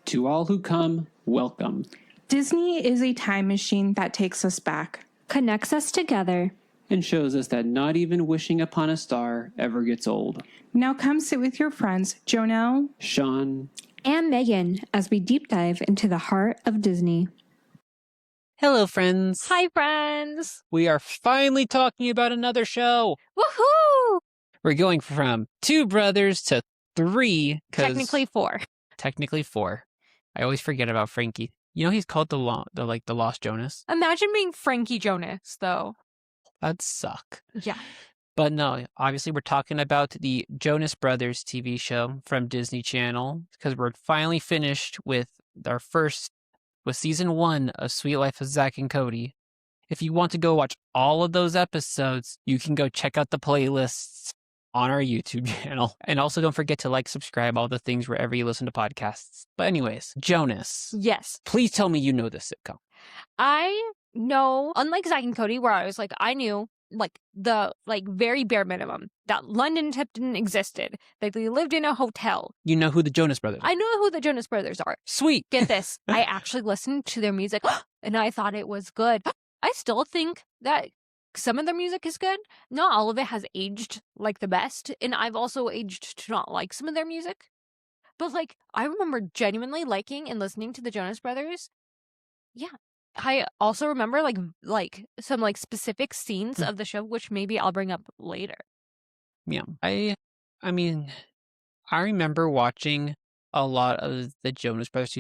To all who come, welcome. Disney is a time machine that takes us back, connects us together, and shows us that not even wishing upon a star ever gets old. Now come sit with your friends, Jonelle, Sean, and Megan as we deep dive into the heart of Disney. Hello, friends. Hi, friends. We are finally talking about another show. Woohoo! We're going from 2 brothers to 3. Technically 4. Technically 4. I always forget about Frankie. You know he's called the Lost Jonas? Imagine being Frankie Jonas, though. That'd suck. Yeah. But no, obviously we're talking about the Jonas Brothers TV show from Disney Channel because we're finally finished with season 1 of Sweet Life of Zack and Cody. If you want to go watch all of those episodes, you can go check out the playlists on our YouTube channel. And also don't forget to subscribe, all the things wherever you listen to podcasts. But anyways, Jonas. Yes. Please tell me you know this sitcom. I know, unlike Zack and Cody, where I was I knew the very bare minimum that London Tipton existed. They lived in a hotel. You know who the Jonas Brothers are. I know who the Jonas Brothers are. Sweet. Get this. I actually listened to their music and I thought it was good. I still think that some of their music is good. Not all of it has aged the best. And I've also aged to not like some of their music. But I remember genuinely liking and listening to the Jonas Brothers. Yeah. I also remember some specific scenes of the show, which maybe I'll bring up later. Yeah. I mean, I remember watching a lot of the Jonas Brothers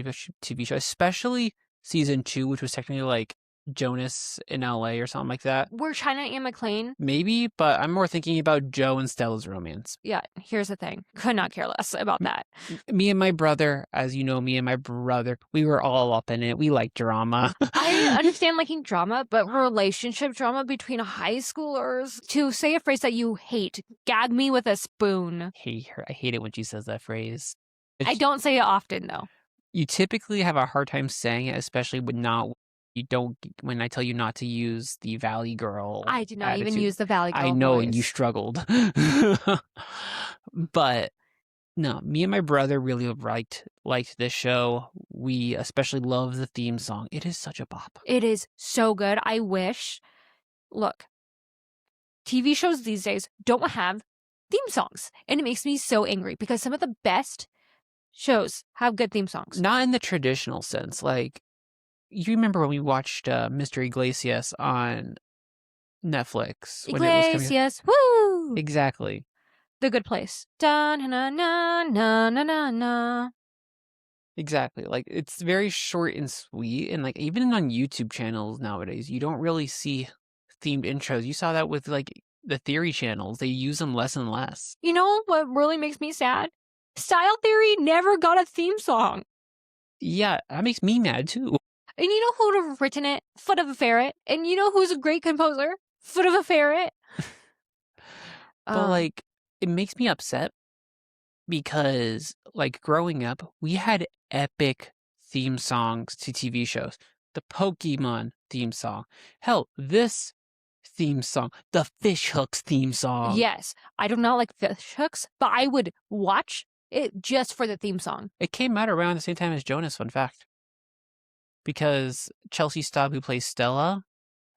TV show, especially season 2, which was technically Jonas in LA or something like that. Were China and McClain? Maybe, but I'm more thinking about Joe and Stella's romance. Yeah, here's the thing. Could not care less about that. Me and my brother, as you know, we were all up in it. We like drama. I understand liking drama, but relationship drama between high schoolers, to say a phrase that you hate, gag me with a spoon. I hate it when she says that phrase. I don't say it often, though. You typically have a hard time saying it, especially when I tell you not to use the Valley Girl. I did not attitude. even use the Valley Girl I know, voice. And you struggled. But no, me and my brother really liked this show. We especially love the theme song. It is such a bop. It is so good. I wish. Look, TV shows these days don't have theme songs. And it makes me so angry because some of the best shows have good theme songs. Not in the traditional sense. You remember when we watched Mr. Iglesias on Netflix? Iglesias, woo! Exactly. The Good Place. Da na na na na na na na. Exactly. It's very short and sweet, and even on YouTube channels nowadays, you don't really see themed intros. You saw that with the Theory channels. They use them less and less. You know what really makes me sad? Style Theory never got a theme song. Yeah, that makes me mad too. And you know who would have written it? Foot of a Ferret. And you know who's a great composer? Foot of a Ferret. But it makes me upset because growing up, we had epic theme songs to TV shows. The Pokemon theme song. Hell, this theme song. The Fish Hooks theme song. Yes. I do not like Fish Hooks, but I would watch it just for the theme song. It came out around the same time as Jonas, fun fact. Because Chelsea Staub, who plays Stella,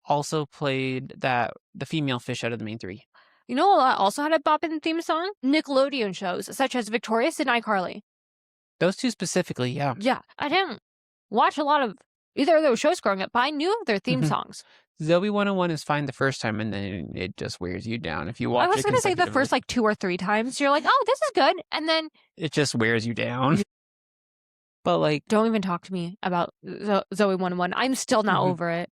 also played the female fish out of the main 3. You know what also had a boppin' theme song? Nickelodeon shows, such as Victorious and iCarly. Those 2 specifically, yeah. Yeah, I didn't watch a lot of either of those shows growing up, but I knew their theme songs. Zoe 101 is fine the first time, and then it just wears you down if you watch it. I was going to say the first 2 or 3 times, you're oh, this is good, and then it just wears you down. But don't even talk to me about Zoe 101. I'm still not over it.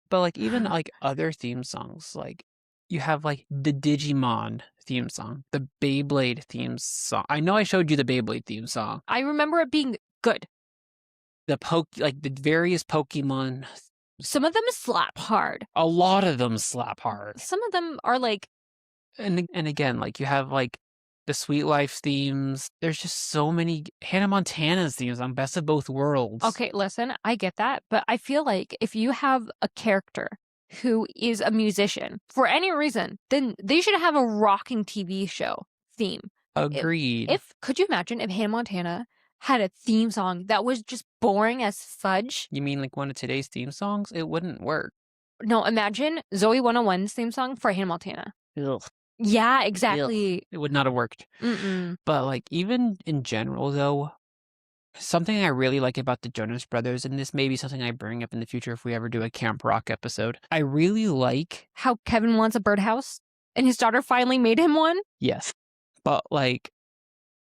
But even other theme songs, you have the Digimon theme song, the Beyblade theme song. I know I showed you the Beyblade theme song. I remember it being good. The the various Pokemon. Some of them slap hard. A lot of them slap hard. Some of them are And again, you have the Sweet Life themes. There's just so many Hannah Montana's themes on Best of Both Worlds. Okay, listen, I get that, but I feel if you have a character who is a musician for any reason, then they should have a rocking TV show theme. Agreed. Could you imagine if Hannah Montana had a theme song that was just boring as fudge. You mean like one of today's theme songs? It wouldn't work. No, imagine Zoe 101's theme song for Hannah Montana. Ugh. Yeah, exactly. It would not have worked. Mm-mm. But like even in general though, something I really like about the Jonas Brothers, and this may be something I bring up in the future if we ever do a Camp Rock episode, I really like... How Kevin wants a birdhouse and his daughter finally made him one? Yes. But like,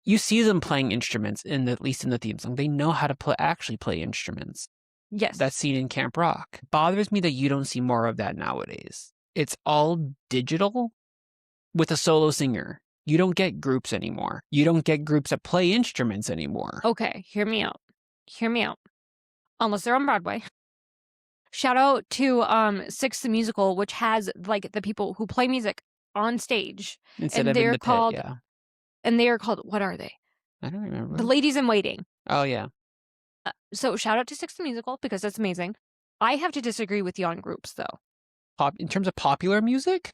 you see them playing instruments, at least in the theme song. They know how to actually play instruments. Yes. That's seen in Camp Rock. Bothers me that you don't see more of that nowadays. It's all digital with a solo singer. You don't get groups anymore. You don't get groups that play instruments anymore. Okay, hear me out. Hear me out. Unless they're on Broadway. Shout out to Six the Musical, which has like the people who play music on stage. Instead and of in they're the called, pit, yeah. And they are called, what are they? I don't remember. The Ladies in Waiting. Oh, yeah. So shout out to Six the Musical because that's amazing. I have to disagree with you on groups though. In terms of popular music?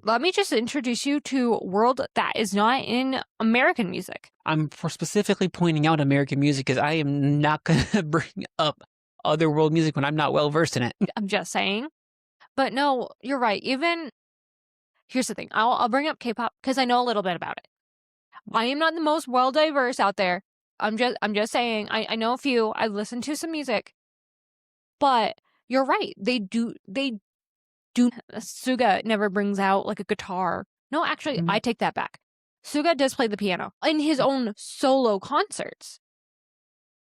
Let me just introduce you to a world that is not in American music. I'm specifically pointing out American music because I am not going to bring up other world music when I'm not well versed in it. I'm just saying. But no, you're right. Even, here's the thing. I'll bring up K-pop because I know a little bit about it. I am not the most well diverse out there. I'm just saying. I know a few. I listen to some music. But you're right. They do. Suga never brings out like a guitar. No, actually, I take that back. Suga does play the piano in his own solo concerts.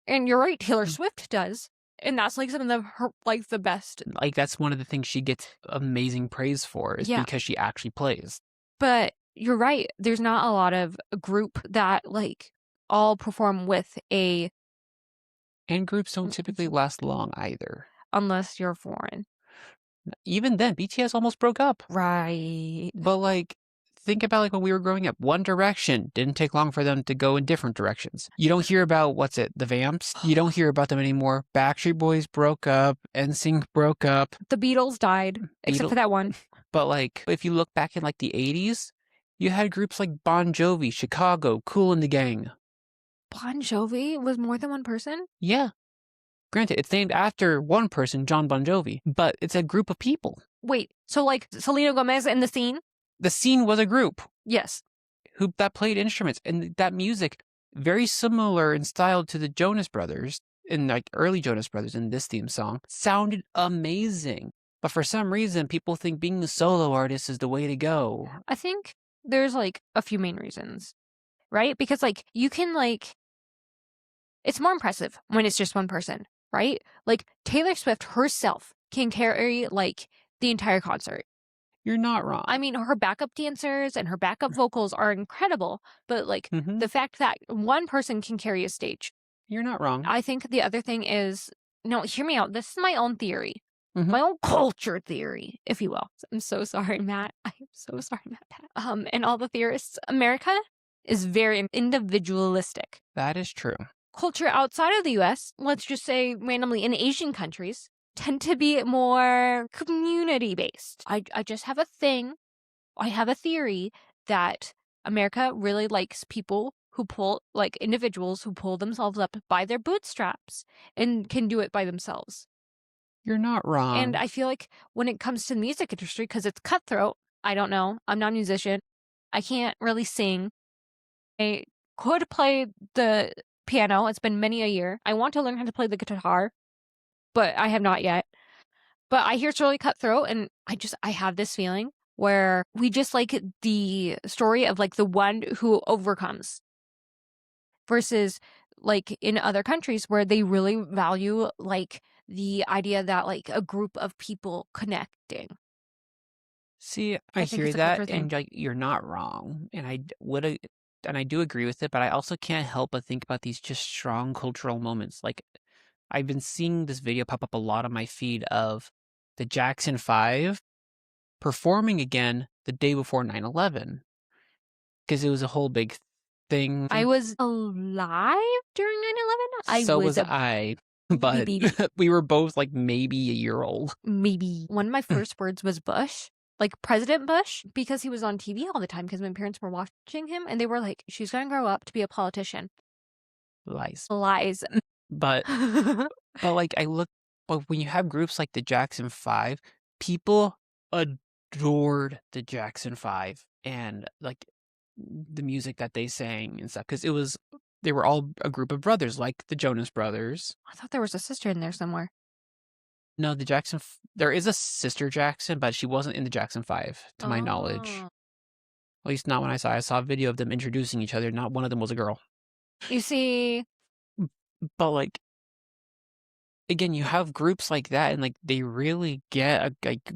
And you're right, Taylor Swift does. And that's like some of her the best. Like that's one of the things she gets amazing praise for is because she actually plays. But you're right. There's not a lot of a group that like all perform with a... And groups don't typically last long either. Unless you're foreign. Even then, BTS almost broke up. Right. But like, think about like when we were growing up. One Direction didn't take long for them to go in different directions. You don't hear about, the Vamps? You don't hear about them anymore. Backstreet Boys broke up. NSYNC broke up. The Beatles died, except for that one. But like, if you look back in like the 80s, you had groups like Bon Jovi, Chicago, Kool and the Gang. Bon Jovi was more than one person? Yeah. Granted, it's named after one person, John Bon Jovi, but it's a group of people. Wait, so like Selena Gomez and The Scene? The Scene was a group. Yes. That played instruments, and that music, very similar in style to the Jonas Brothers, in like early Jonas Brothers in this theme song, sounded amazing. But for some reason, people think being a solo artist is the way to go. I think there's like a few main reasons, right? Because like you can like, it's more impressive when it's just one person. Right? Like Taylor Swift herself can carry like the entire concert. You're not wrong. I mean, her backup dancers and her backup vocals are incredible, but like the fact that one person can carry a stage. You're not wrong. I think the other thing is, no, hear me out. This is my own theory. My own culture theory, if you will. I'm so sorry, Matt. I'm so sorry, Matt. And all the theorists, America is very individualistic. That is true. Culture outside of the US, let's just say randomly in Asian countries, tend to be more community-based. I just have a thing. I have a theory that America really likes people who pull, like individuals who pull themselves up by their bootstraps and can do it by themselves. You're not wrong. And I feel like when it comes to the music industry, because it's cutthroat, I don't know. I'm not a musician. I can't really sing. I could play the piano. It's been many a year. I want to learn how to play the guitar, but I have not yet. But I hear it's really cutthroat, and I have this feeling where we just like the story of like the one who overcomes versus like in other countries where they really value like the idea that like a group of people connecting. See, I hear that, and like you're not wrong, and I do agree with it, but I also can't help but think about these just strong cultural moments. Like, I've been seeing this video pop up a lot on my feed of the Jackson 5 performing again the day before 9/11. Because it was a whole big thing. I was alive during 9/11? So was I. But we were both like maybe a year old. Maybe. One of my first words was Bush. Like President Bush, because he was on TV all the time because my parents were watching him and they were like, she's going to grow up to be a politician. Lies. Lies. But like but when you have groups like the Jackson 5, people adored the Jackson 5 and like the music that they sang and stuff because they were all a group of brothers like the Jonas Brothers. I thought there was a sister in there somewhere. No, there is a sister Jackson, but she wasn't in the Jackson 5 to my knowledge. Oh. At least not when I saw a video of them introducing each other. Not one of them was a girl. You see, But like again, you have groups like that, and like they really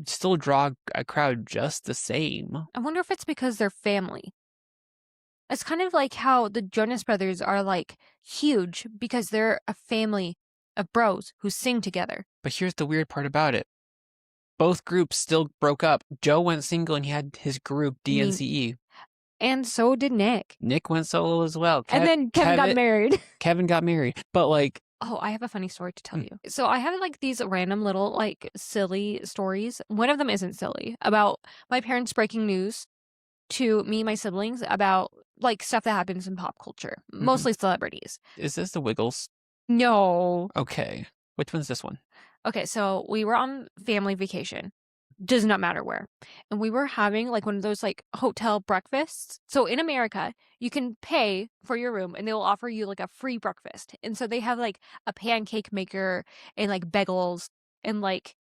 still draw a crowd just the same. I wonder if it's because they're family. It's kind of like how the Jonas Brothers are like huge because they're a family of bros who sing together. But here's the weird part about it: both groups still broke up. Joe went single, and he had his group DNCE. And so did Nick. Nick went solo as well. And then Kevin got married. Kevin got married, but like. Oh, I have a funny story to tell you. So I have like these random little like silly stories. One of them isn't silly, about my parents breaking news to me and my siblings about like stuff that happens in pop culture, mostly celebrities. Is this the Wiggles? No. Okay. Which one's this one? Okay, so we were on family vacation. Does not matter where. And we were having like one of those like hotel breakfasts. So in America, you can pay for your room and they will offer you like a free breakfast. And so they have like a pancake maker and like bagels and like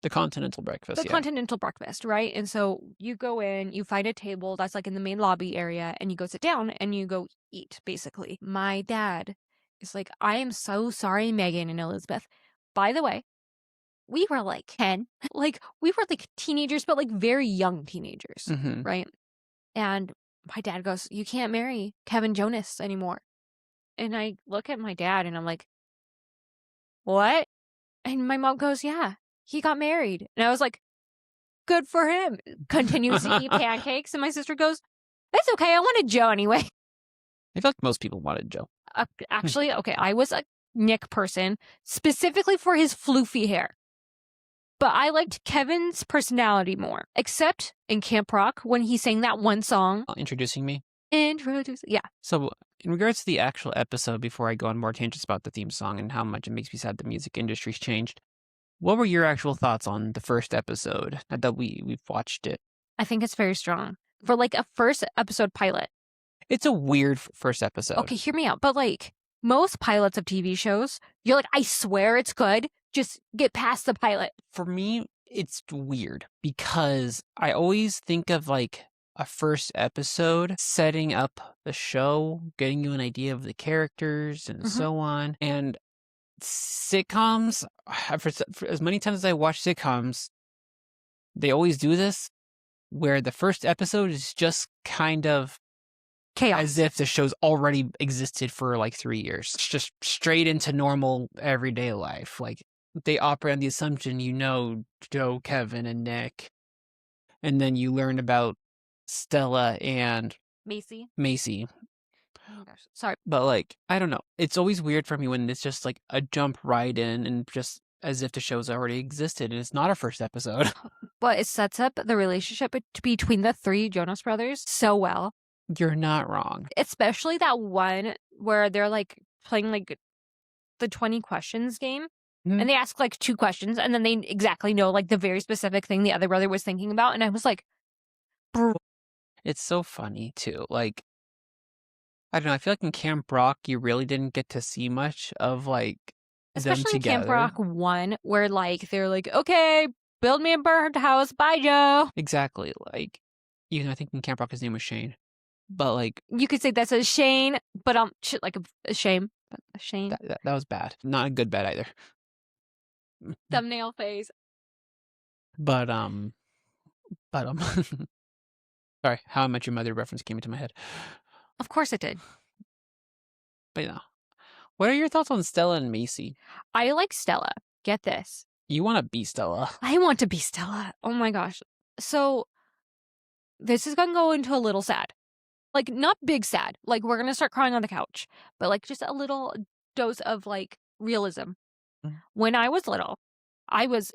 the continental breakfast. Continental breakfast, right? And so you go in, you find a table that's like in the main lobby area and you go sit down and you go eat, basically. My dad is like, I am so sorry, Megan and Elizabeth. By the way, we were like 10, like we were like teenagers, but like very young teenagers, right? And my dad goes, you can't marry Kevin Jonas anymore. And I look at my dad and I'm like, what? And my mom goes, yeah, he got married. And I was like, good for him. Continues to eat pancakes. And my sister goes, it's okay. I wanted Joe anyway. I feel like most people wanted Joe. Actually, okay, I was a Nick person specifically for his floofy hair. But I liked Kevin's personality more, except in Camp Rock when he sang that one song. Introducing Me? Yeah. So in regards to the actual episode, before I go on more tangents about the theme song and how much it makes me sad the music industry's changed, what were your actual thoughts on the first episode now that we've watched it? I think it's very strong. For like a first episode pilot. It's a weird first episode. Okay, hear me out. But like most pilots of TV shows, you're like, I swear it's good. Just get past the pilot. For me, it's weird because I always think of like a first episode setting up the show, getting you an idea of the characters and so on. And sitcoms, for as many times as I watch sitcoms, they always do this where the first episode is just kind of chaos, as if the show's already existed for like 3 years. It's just straight into normal everyday life. Like they operate on the assumption you know Joe, Kevin, and Nick, and then you learn about Stella and Macy. Oh my gosh, sorry. But like, I don't know. It's always weird for me when it's just like a jump right in and just as if the show's already existed and it's not a first episode. But it sets up the relationship between the three Jonas Brothers so well. You're not wrong. Especially that one where they're like playing like the 20 questions game. And they ask like 2 questions and then they exactly know like the very specific thing the other brother was thinking about. And I was like, bro. It's so funny too. Like, I don't know. I feel like in Camp Rock, you really didn't get to see much of like especially them together. Camp Rock 1, where like they're like, okay, build me a birdhouse. Bye, Joe. Exactly. Like, even though I think in Camp Rock his name was Shane. But like, you could say that's a Shane, but like a shame. A Shane. That was bad. Not a good bad either. Thumbnail face. But sorry, How I Met Your Mother reference came into my head. Of course it did. But yeah. What are your thoughts on Stella and Macy? I like Stella. Get this. You want to be Stella. I want to be Stella. Oh my gosh. So this is going to go into a little sad. Like, not big sad. Like, we're going to start crying on the couch. But like, just a little dose of like realism. When I was little, I was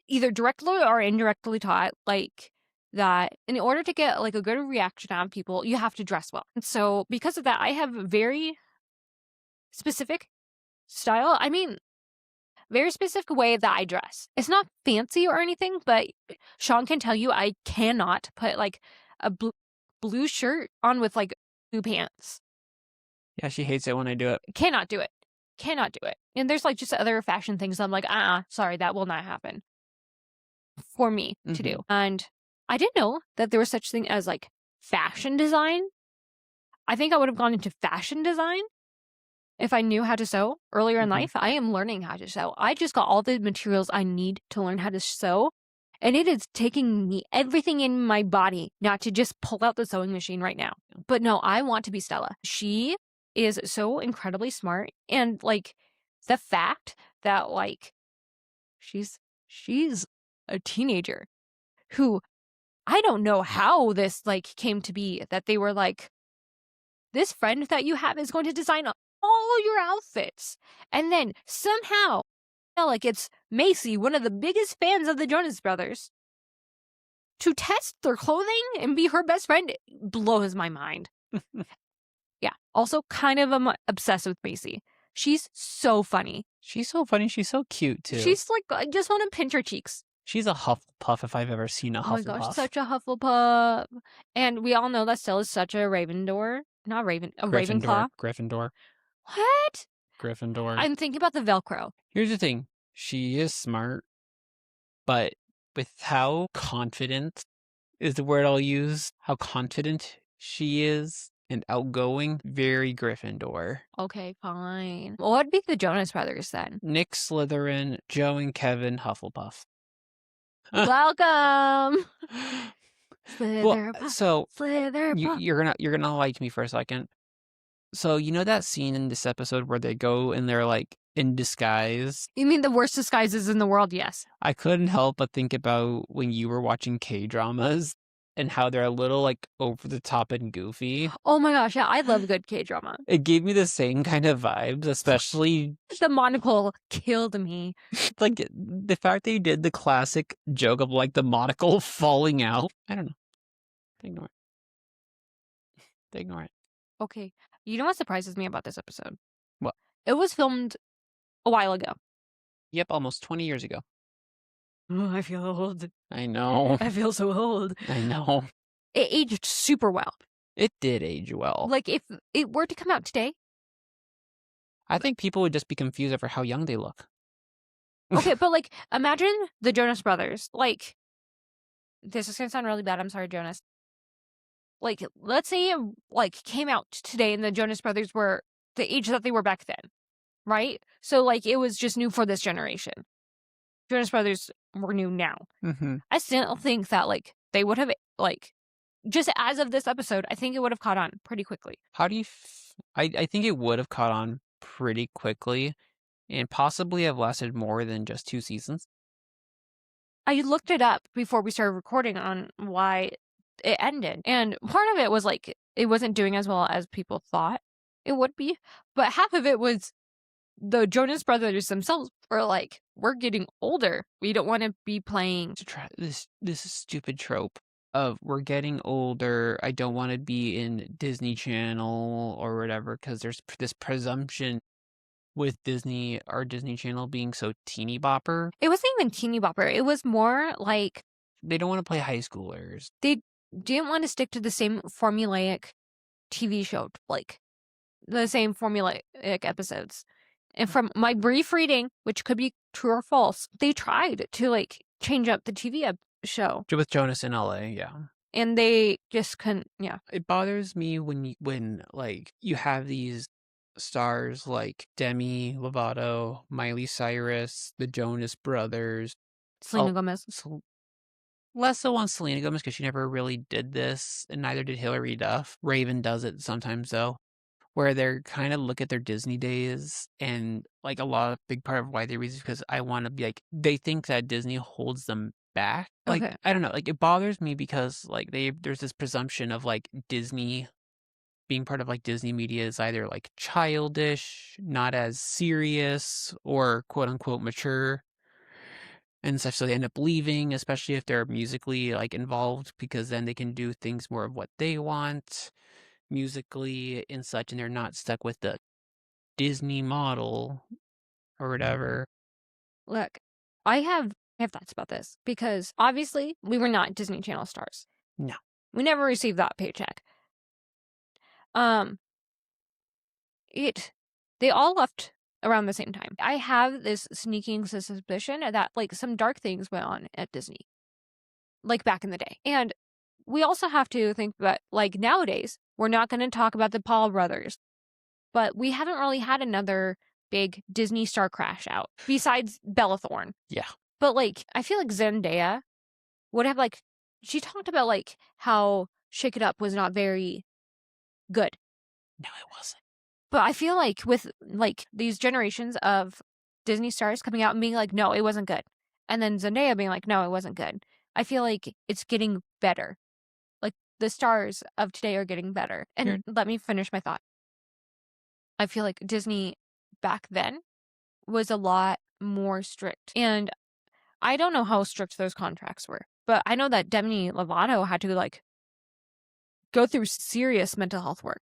either directly or indirectly taught like that in order to get like a good reaction out of people, you have to dress well. And so because of that, I have very specific style. I mean, very specific way that I dress. It's not fancy or anything, but Sean can tell you I cannot put like a blue shirt on with like blue pants. Yeah, she hates it when I do it. Cannot do it. Cannot do it. And there's like just other fashion things I'm like, sorry, that will not happen for me to do. And I didn't know that there was such thing as like fashion design. I think I would have gone into fashion design if I knew how to sew earlier in life. I am learning how to sew. I just got all the materials I need to learn how to sew. And it is taking me everything in my body not to just pull out the sewing machine right now. But no, I want to be Stella. She is so incredibly smart. And like the fact that like she's a teenager who I don't know how this like came to be, that they were like, this friend that you have is going to design all your outfits. And then somehow Stella gets Macy, one of the biggest fans of the Jonas Brothers, to test their clothing and be her best friend. It blows my mind. Yeah. Also, kind of obsessed with Macy. She's so funny. She's so funny. She's so cute, too. She's like, I just want to pinch her cheeks. She's a Hufflepuff if I've ever seen a Hufflepuff. Oh my gosh, such a Hufflepuff. And we all know that Stella's such a Ravenclaw. Gryffindor. What? Gryffindor. I'm thinking about the Velcro. Here's the thing. She is smart, but with how confident is the word I'll use, how confident she is and outgoing, very Gryffindor. Okay, fine. What would be the Jonas Brothers then? Nick Slytherin, Joe and Kevin Hufflepuff. Welcome. Well, so Slitherpuff. you're gonna like me for a second. So you know that scene in this episode where they go and they're like in disguise? You mean the worst disguises in the world? Yes. I couldn't help but think about when you were watching K-dramas and how they're a little like over the top and goofy. Oh my gosh, yeah, I love good K-drama. It gave me the same kind of vibes, especially The monocle killed me. like the fact they did the classic joke of like the monocle falling out. I don't know. Ignore it. Ignore it. Okay. You know what surprises me about this episode? What? It was filmed a while ago. Yep, almost 20 years ago. Oh, I feel old. I know. I feel so old. I know. It aged super well. It did age well. Like, if it were to come out today. I think people would just be confused over how young they look. Okay, but like, imagine the Jonas Brothers. Like, this is going to sound really bad. I'm sorry, Jonas. Like, let's say it like came out today and the Jonas Brothers were the age that they were back then, right? So like it was just new for this generation. Jonas Brothers were new now. I still think that like they would have like, just as of this episode, I think it would have caught on pretty quickly. How do you I think it would have caught on pretty quickly and possibly have lasted more than just 2 seasons. I looked it up before we started recording on why it ended. And part of it was like it wasn't doing as well as people thought it would be. But half of it was the Jonas Brothers themselves were like, we're getting older. We don't want to be playing To try this stupid trope of we're getting older. I don't want to be in Disney Channel or whatever because there's this presumption with Disney, our Disney Channel being so teeny bopper. It wasn't even teeny bopper. It was more like They don't want to play high schoolers. they didn't want to stick to the same formulaic TV show, like the same formulaic episodes. And from my brief reading, which could be true or false, they tried to like change up the TV show. With Jonas in LA, yeah. And they just couldn't, yeah. It bothers me when like you have these stars like Demi Lovato, Miley Cyrus, the Jonas Brothers. Selena Gomez. Less so on Selena Gomez because she never really did this, and neither did Hilary Duff. Raven does it sometimes though, where they're kind of look at their Disney days, and like a big part of why they reason is because I want to be like, they think that Disney holds them back. Like, Okay. I don't know, like it bothers me because like there's this presumption of like Disney being part of like Disney media is either like childish, not as serious, or quote unquote mature and such. So they end up leaving, especially if they're musically like involved, because then they can do things more of what they want musically and such, and they're not stuck with the Disney model or whatever. Look, I have thoughts about this because obviously we were not Disney Channel stars. No. We never received that paycheck. They all left around the same time. I have this sneaking suspicion that like some dark things went on at Disney, like back in the day. And we also have to think about like nowadays, we're not going to talk about the Paul brothers, but we haven't really had another big Disney star crash out besides Bella Thorne. Yeah. But like, I feel like Zendaya would have like, she talked about like how Shake It Up was not very good. No, it wasn't. But I feel like with like these generations of Disney stars coming out and being like, no, it wasn't good. And then Zendaya being like, no, it wasn't good. I feel like it's getting better. Like the stars of today are getting better. And let me finish my thought. I feel like Disney back then was a lot more strict. And I don't know how strict those contracts were, but I know that Demi Lovato had to like go through serious mental health work.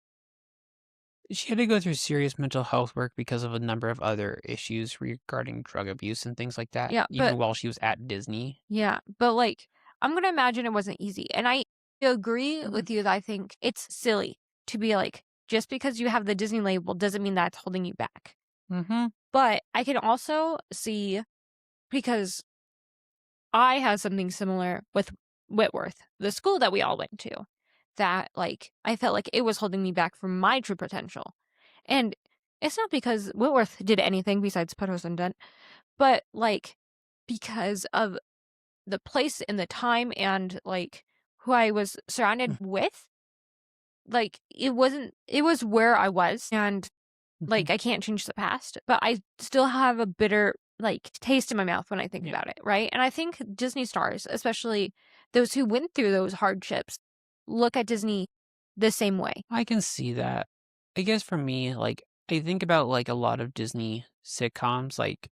She had to go through serious mental health work because of a number of other issues regarding drug abuse and things like that. Yeah, even while she was at Disney. Yeah, but like, I'm going to imagine it wasn't easy. And I agree with you that I think it's silly to be like, just because you have the Disney label doesn't mean that's holding you back. Mm-hmm. But I can also see, because I have something similar with Whitworth, the school that we all went to, that like I felt like it was holding me back from my true potential. And it's not because Whitworth did anything besides put us in debt, but like because of the place and the time and like who I was surrounded with. Like it was where I was, and like I can't change the past, but I still have a bitter like taste in my mouth when I think about it, right? And I think Disney stars, especially those who went through those hardships, look at Disney the same way. I can see that. I guess for me, like, I think about like a lot of Disney sitcoms, like,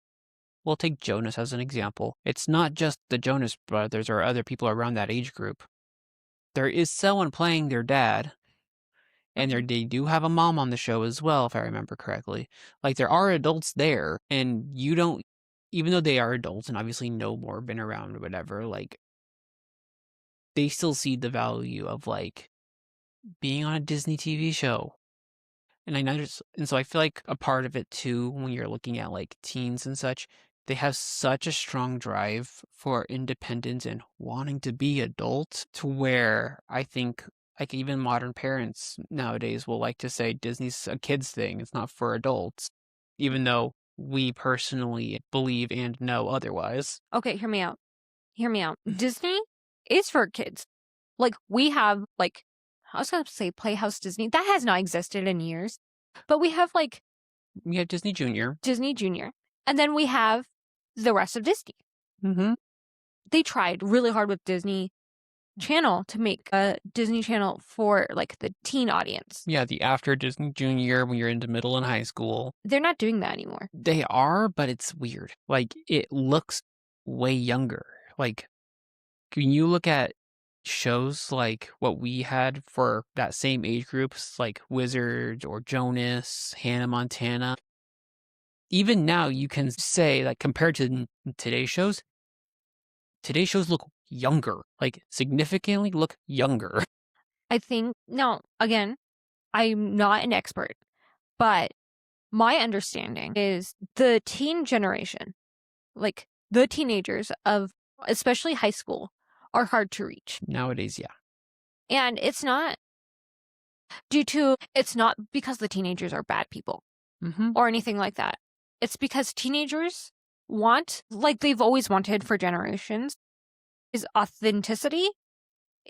we'll take Jonas as an example. It's not just the Jonas Brothers or other people around that age group. There is someone playing their dad, and they do have a mom on the show as well, if I remember correctly. Like, there are adults there, and you don't, even though they are adults and obviously know more, been around or whatever, like, they still see the value of, like, being on a Disney TV show. And so I feel like a part of it too, when you're looking at like teens and such, they have such a strong drive for independence and wanting to be adults, to where I think like even modern parents nowadays will like to say Disney's a kid's thing. It's not for adults, even though we personally believe and know otherwise. Okay, hear me out. Disney is for kids. Like we have like, I was going to say Playhouse Disney. That has not existed in years. But we have like... We have Disney Junior. And then we have the rest of Disney. Mm-hmm. They tried really hard with Disney Channel to make a Disney Channel for like the teen audience. Yeah, the after Disney Junior when you're into middle and high school. They're not doing that anymore. They are, but it's weird. Like, it looks way younger. Like, when you look at shows like what we had for that same age groups, like Wizards or Jonas, Hannah Montana, even now you can say that compared to today's shows look younger, like significantly look younger. I think, now, again, I'm not an expert, but my understanding is the teen generation, like the teenagers of especially high school, are hard to reach. Nowadays, yeah. And it's not because the teenagers are bad people or anything like that. It's because teenagers want, like they've always wanted for generations, is authenticity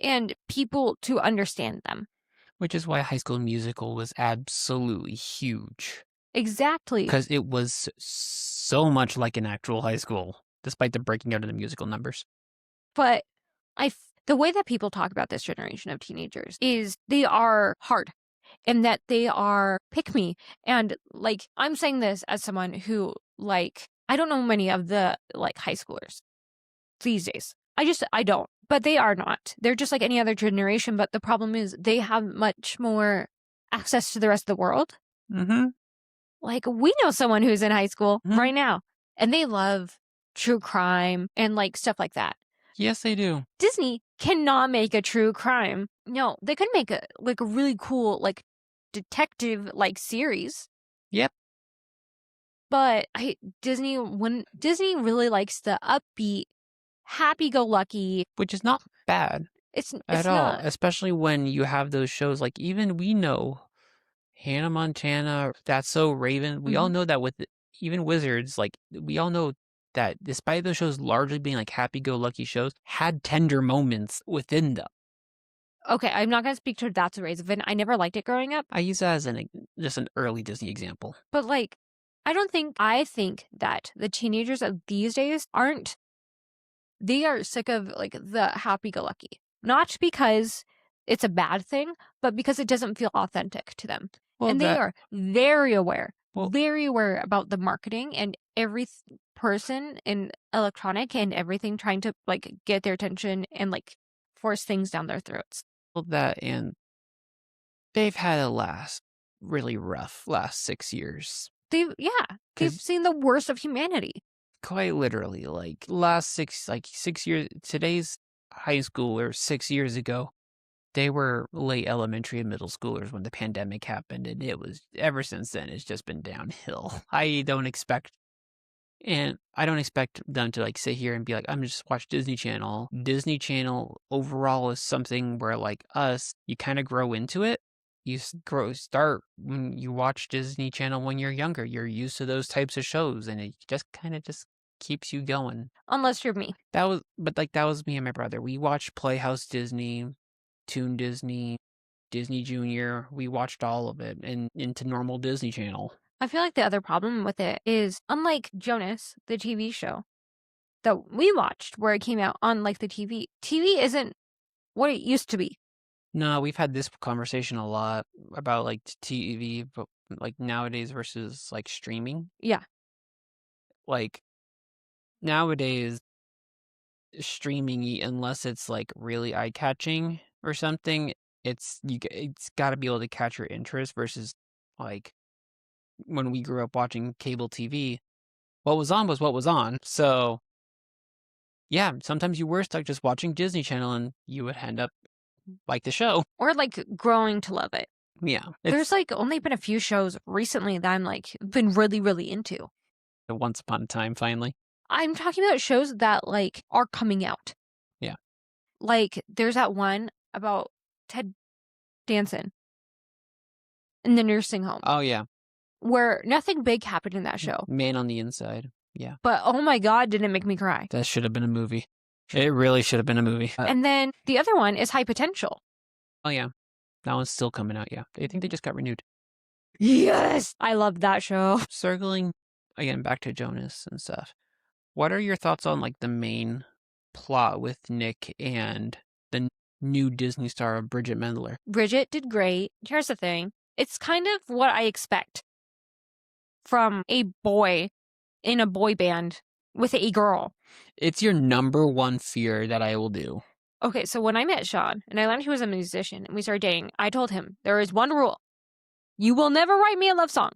and people to understand them. Which is why High School Musical was absolutely huge. Exactly. Because it was so much like an actual high school, despite the breaking out of the musical numbers. But the way that people talk about this generation of teenagers is they are hard and that they are pick me. And like, I'm saying this as someone who, like, I don't know many of the like high schoolers these days. I don't, but they are not. They're just like any other generation. But the problem is they have much more access to the rest of the world. Like, we know someone who's in high school Mhm. right now, and they love true crime and like stuff like that. Yes, they do. Disney cannot make a true crime. No, they could make a really cool like detective like series. Yep. But Disney really likes the upbeat, happy-go-lucky. Which is not bad It's at all, not. especially when you have those shows like even we know Hannah Montana, That's So Raven. We all know that with even Wizards, like we all know that despite those shows largely being like happy-go-lucky shows, had tender moments within them. Okay, I'm not gonna speak to That's a Raven. I never liked it growing up. I use that as just an early Disney example. But like, I think that the teenagers of these days they are sick of like the happy-go-lucky. Not because it's a bad thing, but because it doesn't feel authentic to them. Well, and they are very aware about the marketing and every person in electronic and everything trying to like get their attention and like force things down their throats. Well, that and they've had a really rough last 6 years. They've seen the worst of humanity. Quite literally, like last 6 years. Today's high schoolers 6 years ago, they were late elementary and middle schoolers when the pandemic happened, and it was ever since then. It's just been downhill. I don't expect them to like sit here and be like, I'm just watch Disney Channel. Disney Channel overall is something where like us, you kind of grow into it. You start when you watch Disney Channel when you're younger. You're used to those types of shows, and it just kind of just keeps you going. Unless you're me. That was me and my brother. We watched Playhouse Disney, Toon Disney, Disney Junior. We watched all of it and into normal Disney Channel. I feel like the other problem with it is, unlike Jonas, the TV show that we watched where it came out on like the TV isn't what it used to be. No, we've had this conversation a lot about like TV, but like nowadays versus like streaming. Yeah. Like nowadays, streaming, unless it's like really eye-catching or something, it's got to be able to catch your interest versus like when we grew up watching cable TV, what was on was what was on. So yeah, sometimes you were stuck just watching Disney Channel and you would end up like the show. Or like growing to love it. Yeah. There's like only been a few shows recently that I'm like been really, really into. Once Upon a Time, finally. I'm talking about shows that like are coming out. Yeah. Like there's that one about Ted Danson in the nursing home. Oh yeah. Where nothing big happened in that show. Man on the Inside. Yeah. But oh my God, did it make me cry. That should have been a movie. It really should have been a movie. And then the other one is High Potential. Oh yeah. That one's still coming out, yeah. I think they just got renewed. Yes! I love that show. Circling again back to Jonas and stuff. What are your thoughts on like the main plot with Nick and the new Disney star Bridget Mendler? Bridget did great. Here's the thing. It's kind of what I expect from a boy in a boy band with a girl. It's your number one fear that I will do. Okay, so when I met Sean and I learned he was a musician and we started dating, I told him there is one rule. You will never write me a love song.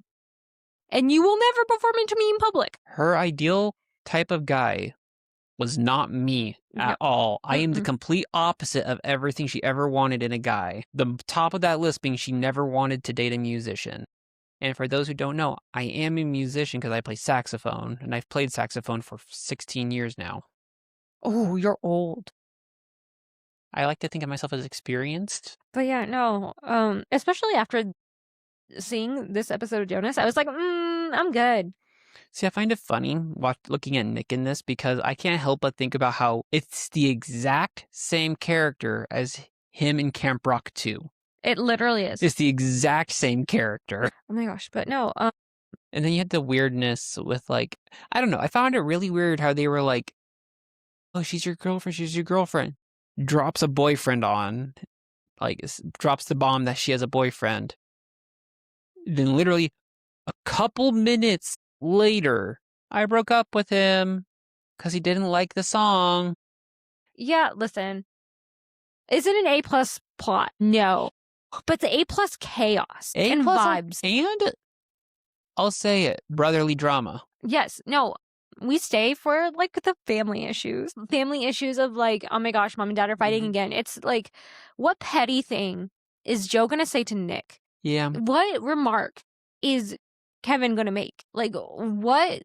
And you will never perform it to me in public. Her ideal type of guy was not me at all. I am the complete opposite of everything she ever wanted in a guy. The top of that list being she never wanted to date a musician. And for those who don't know, I am a musician because I play saxophone, and I've played saxophone for 16 years now. Oh, you're old. I like to think of myself as experienced. But yeah, no. Especially after seeing this episode of Jonas, I was like, I'm good. See, I find it funny looking at Nick in this because I can't help but think about how it's the exact same character as him in Camp Rock 2. It literally is. It's the exact same character. Oh my gosh, but no. And then you had the weirdness with like, I don't know. I found it really weird how they were like, oh, she's your girlfriend. Drops a boyfriend on, like drops the bomb that she has a boyfriend. Then literally a couple minutes later, I broke up with him because he didn't like the song. Yeah, listen. Is it an A+ plot? No. But the A+ chaos and vibes. And I'll say it, brotherly drama. Yes, no, we stay for like the family issues. Family issues of like, oh my gosh, mom and dad are fighting again. It's like, what petty thing is Joe gonna say to Nick? Yeah. What remark is Kevin gonna make? Like, what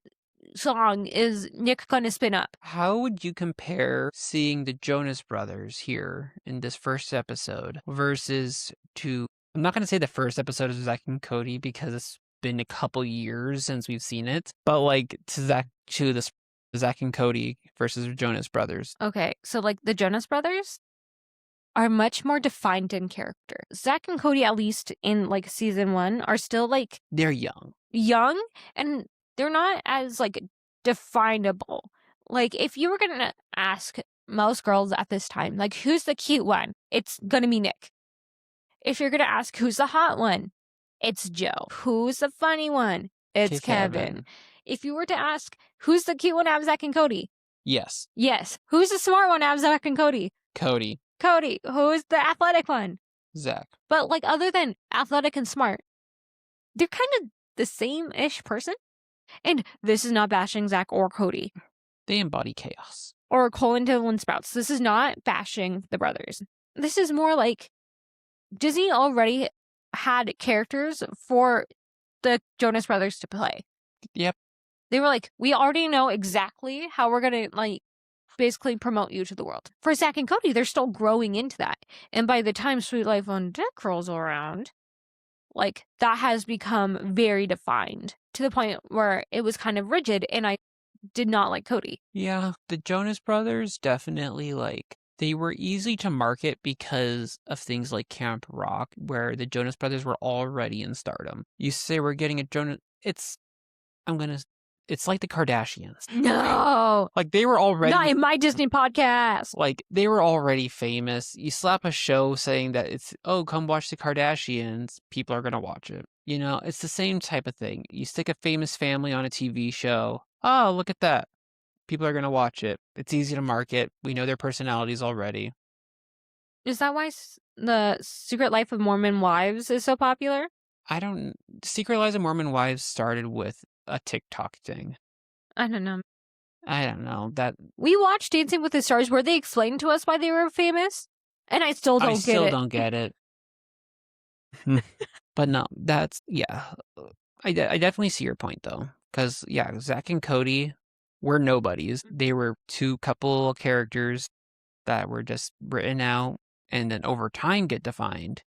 song is Nick gonna spin up? How would you compare seeing the Jonas Brothers here in this first episode versus to, I'm not going to say the first episode of Zach and Cody because it's been a couple years since we've seen it, but like to this Zach and Cody versus Jonas Brothers. Okay, so like the Jonas Brothers are much more defined in character. Zach and Cody, at least in like season 1, are still like They're young, and they're not as like definable. Like if you were gonna ask most girls at this time, like who's the cute one, it's gonna be Nick. If you're gonna ask who's the hot one, it's Joe. Who's the funny one, it's Kevin. If you were to ask who's the cute one out of Zach and Cody, Yes. Who's the smart one out of Zach and Cody? Cody. Who's the athletic one? Zach. But like other than athletic and smart, they're kind of the same-ish person. And this is not bashing Zach or Cody. They embody chaos. Or Cole and Dylan Sprouts. This is not bashing the brothers. This is more like Disney already had characters for the Jonas Brothers to play. Yep. They were like, we already know exactly how we're going to like basically promote you to the world. For Zach and Cody, they're still growing into that. And by the time Sweet Life on Deck rolls around, like that has become very defined to the point where it was kind of rigid, and I did not like Cody. Yeah, the Jonas Brothers definitely like, they were easy to market because of things like Camp Rock, where the Jonas Brothers were already in stardom. You say we're getting a Jonas, it's like the Kardashians. No. Like they were already, not in my Disney podcast. like they were already famous. You slap a show saying that it's, oh, come watch the Kardashians, people are going to watch it. You know, it's the same type of thing. You stick a famous family on a TV show. Oh, look at that. People are going to watch it. It's easy to market. We know their personalities already. Is that why the Secret Life of Mormon Wives is so popular? Secret Lives of Mormon Wives started with a TikTok thing. I don't know. That We watched Dancing with the Stars where they explained to us why they were famous, and I still don't get it. But no, that's, yeah. I definitely see your point though. Because, yeah, Zach and Cody were nobodies. They were two couple characters that were just written out and then over time get defined.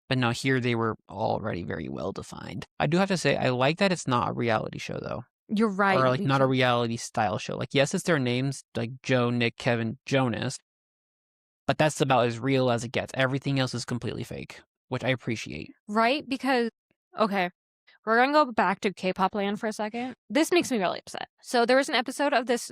But now here they were already very well defined. I do have to say, I like that it's not a reality show though. You're right. Or like not a reality style show. Like, yes, it's their names, like Joe, Nick, Kevin, Jonas. But that's about as real as it gets. Everything else is completely fake, which I appreciate. Right? Because, okay, we're going to go back to K-pop land for a second. This makes me really upset. So there was an episode of this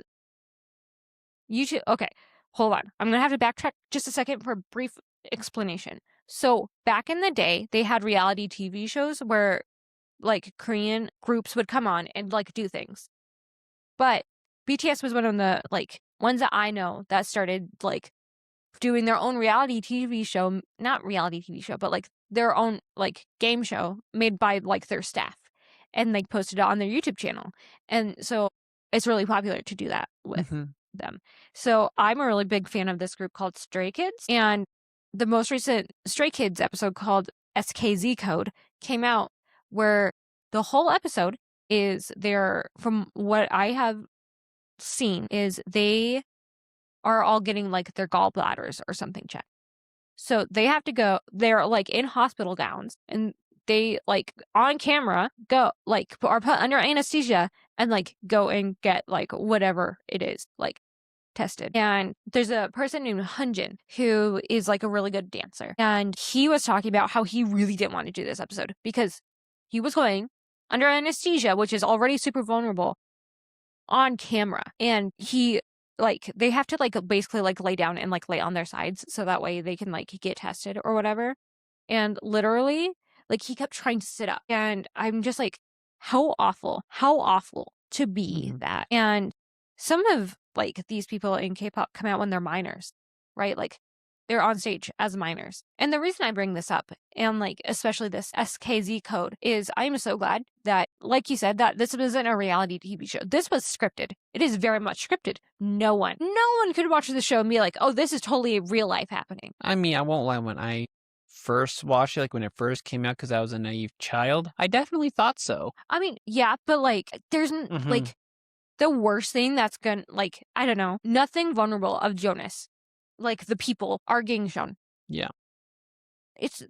YouTube. Okay, hold on. I'm going to have to backtrack just a second for a brief explanation. So back in the day, they had reality TV shows where like Korean groups would come on and like do things. But BTS was one of the like ones that I know that started like doing their own reality TV show, not reality TV show, but like their own like game show made by like their staff, and like posted it on their YouTube channel. And so it's really popular to do that with them. So I'm a really big fan of this group called Stray Kids, and the most recent Stray Kids episode called SKZ Code came out, where the whole episode is from what I have seen, is they are all getting like their gallbladders or something checked. So they have to go, they're like in hospital gowns, and they like on camera go like are put under anesthesia and like go and get like whatever it is like tested. And there's a person named Hunjin who is like a really good dancer, and he was talking about how he really didn't want to do this episode because he was going under anesthesia, which is already super vulnerable, on camera, and he like they have to like basically like lay down and like lay on their sides so that way they can like get tested or whatever. And literally like he kept trying to sit up, and I'm just like, how awful to be that. And some of like these people in K-pop come out when they're minors, right? Like they're on stage as minors. And the reason I bring this up, and like especially this SKZ code, is I'm so glad that, like you said, that this wasn't a reality TV show. This was scripted. It is very much scripted. No one could watch the show and be like, oh, this is totally real life happening. I mean, I won't lie, when I first watched it, like when it first came out, because I was a naive child, I definitely thought so. I mean, yeah, but like there's like the worst thing that's gonna, like, I don't know, nothing vulnerable of Jonas. Like the people are getting shown. Yeah.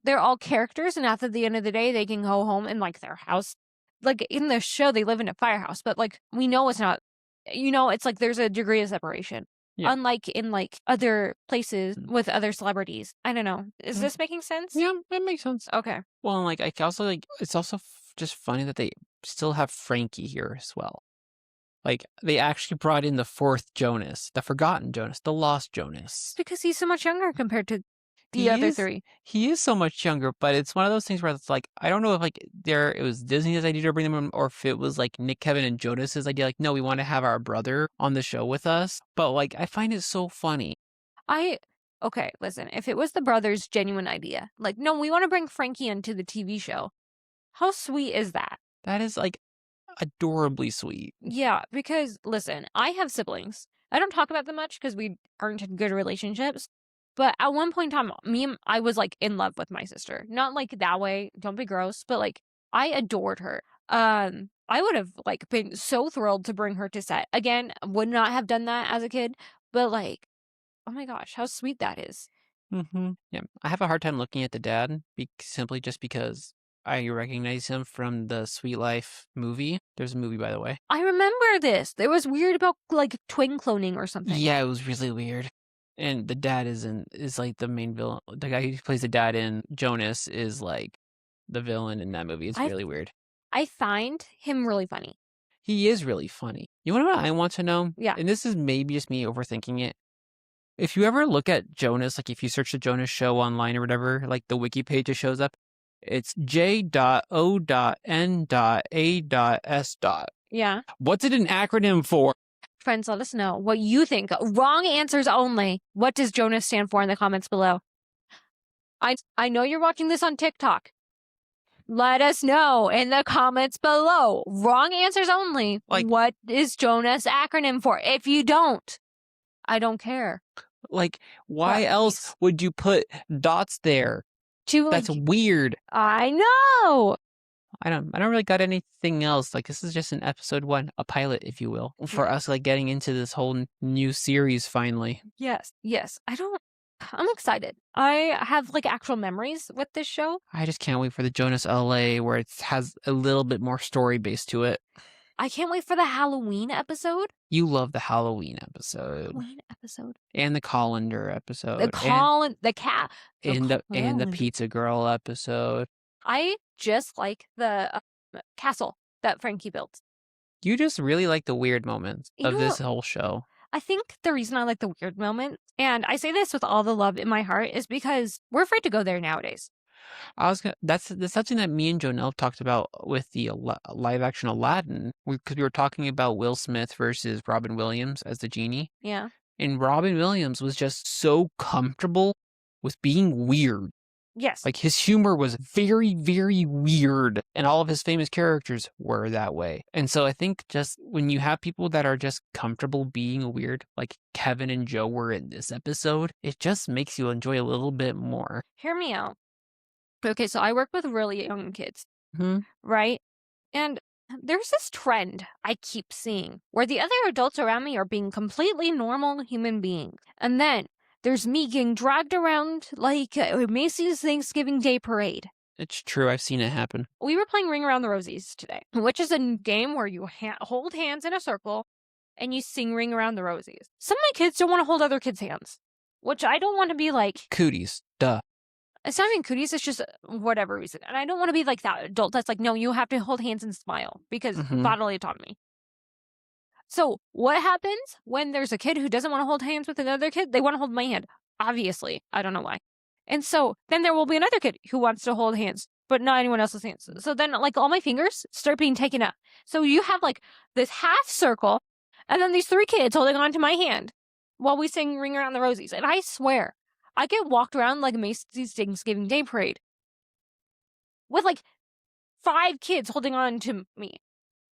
They're all characters, and after the end of the day, they can go home in like their house. Like in the show, they live in a firehouse, but like we know it's not. It's like there's a degree of separation. Yeah. Unlike in like other places with other celebrities. I don't know. Is this making sense? Yeah, it makes sense. Okay. Well, and like I also like it's also just funny that they still have Frankie here as well. Like they actually brought in the fourth Jonas, the forgotten Jonas, the lost Jonas. Because he's so much younger compared to the other three. He is so much younger, but it's one of those things where it's like, I don't know if like it was Disney's idea to bring them in, or if it was like Nick, Kevin, and Jonas's idea. Like, no, we want to have our brother on the show with us. But like, I find it so funny. Okay, listen, if it was the brothers' genuine idea, like, no, we want to bring Frankie into the TV show. How sweet is that? That is like adorably sweet. Yeah, because listen, I have siblings. I don't talk about them much because we aren't in good relationships. But at one point in time, I was like in love with my sister. Not like that way, don't be gross, but like I adored her. I would have like been so thrilled to bring her to set. Again, would not have done that as a kid, but like, oh my gosh, how sweet that is. Yeah, I have a hard time looking at the dad simply just because I recognize him from the Sweet Life movie. There's a movie, by the way. I remember this. There was weird about like twin cloning or something. Yeah, it was really weird. And the dad is like the main villain. The guy who plays the dad in Jonas is like the villain in that movie. It's really weird. I find him really funny. He is really funny. You know what I want to know? Yeah. And this is maybe just me overthinking it. If you ever look at Jonas, like if you search the Jonas show online or whatever, like the wiki page that shows up, it's J.O.N.A.S. Yeah. What's it an acronym for? Friends, let us know what you think. Wrong answers only. What does Jonas stand for in the comments below? I know you're watching this on TikTok. Let us know in the comments below. Wrong answers only. Like, what is Jonas acronym for? If you don't, I don't care. Like, why else would you put dots there? That's weird. I know. I don't really got anything else. Like, this is just an episode 1, a pilot, if you will, for us, like, getting into this whole new series finally. Yes. I'm excited. I have, like, actual memories with this show. I just can't wait for the Jonas LA, where it has a little bit more story base to it. I can't wait for the Halloween episode. You love the Halloween episode. And the colander episode. The cat. And the pizza girl episode. I just like the castle that Frankie built. You just really like the weird moments of this whole show. I think the reason I like the weird moments, and I say this with all the love in my heart, is because we're afraid to go there nowadays. That's something that me and Jonelle talked about with the live action Aladdin, because we were talking about Will Smith versus Robin Williams as the genie. Yeah. And Robin Williams was just so comfortable with being weird. Yes. Like, his humor was very, very weird, and all of his famous characters were that way. And so I think just when you have people that are just comfortable being weird, like Kevin and Joe were in this episode, it just makes you enjoy a little bit more. Hear me out. Okay, so I work with really young kids, right? And there's this trend I keep seeing where the other adults around me are being completely normal human beings. And then there's me getting dragged around like a Macy's Thanksgiving Day parade. It's true. I've seen it happen. We were playing Ring Around the Rosies today, which is a game where you hold hands in a circle and you sing Ring Around the Rosies. Some of my kids don't want to hold other kids' hands, which I don't want to be like... Cooties. Duh. It's not even cooties, it's just whatever reason. And I don't want to be like that adult that's like, no, you have to hold hands and smile because bodily autonomy. So what happens when there's a kid who doesn't want to hold hands with another kid? They want to hold my hand, obviously. I don't know why. And so then there will be another kid who wants to hold hands, but not anyone else's hands. So then like all my fingers start being taken up. So you have like this half circle and then these 3 kids holding on to my hand while we sing Ring Around the Rosies. And I swear, I get walked around like Macy's Thanksgiving Day Parade with like 5 kids holding on to me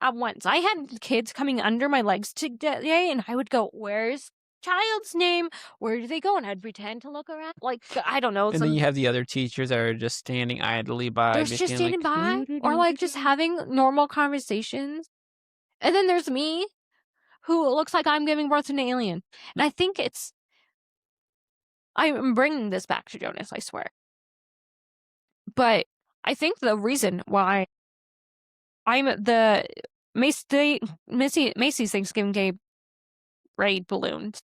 at once. I had kids coming under my legs today, and I would go, "Where's child's name? Where do they go?" And I'd pretend to look around. Like, I don't know. And then you have the other teachers that are just standing idly by. They're just standing by, like, or like just having normal conversations. And then there's me, who looks like I'm giving birth to an alien. And I think I'm bringing this back to Jonas, I swear. But I think the reason why I'm the Macy's Thanksgiving Day Parade balloons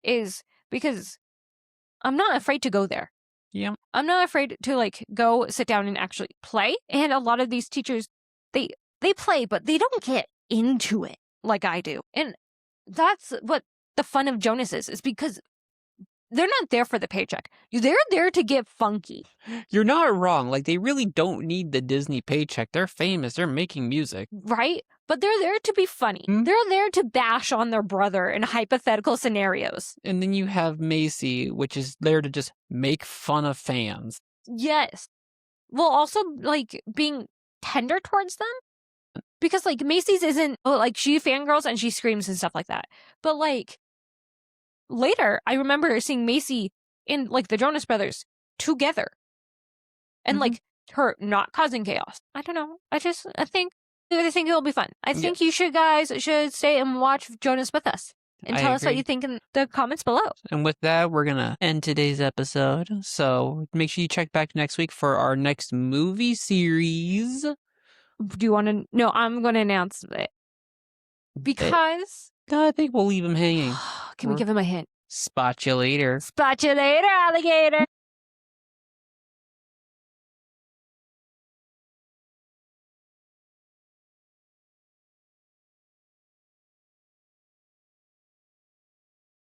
is because I'm not afraid to go there. Yeah. I'm not afraid to like go sit down and actually play. And a lot of these teachers, they play, but they don't get into it like I do. And that's what the fun of Jonas is because they're not there for the paycheck. They're there to get funky. You're not wrong. Like, they really don't need the Disney paycheck. They're famous. They're making music. Right? But they're there to be funny. Hmm? They're there to bash on their brother in hypothetical scenarios. And then you have Macy, which is there to just make fun of fans. Yes. Well, also, like, being tender towards them. Because, like, Macy's isn't, like, she fangirls and she screams and stuff like that. But, like, later, I remember seeing Macy and, like, the Jonas Brothers together. And, like, her not causing chaos. I don't know. I think it'll be fun. I think you guys should stay and watch Jonas with us. And tell us what you think in the comments below. And with that, we're going to end today's episode. So make sure you check back next week for our next movie series. Do you want to? No, I'm going to announce it. Because I think we'll leave him hanging. Can we give him a hint? Spot you later. Spot you later, alligator.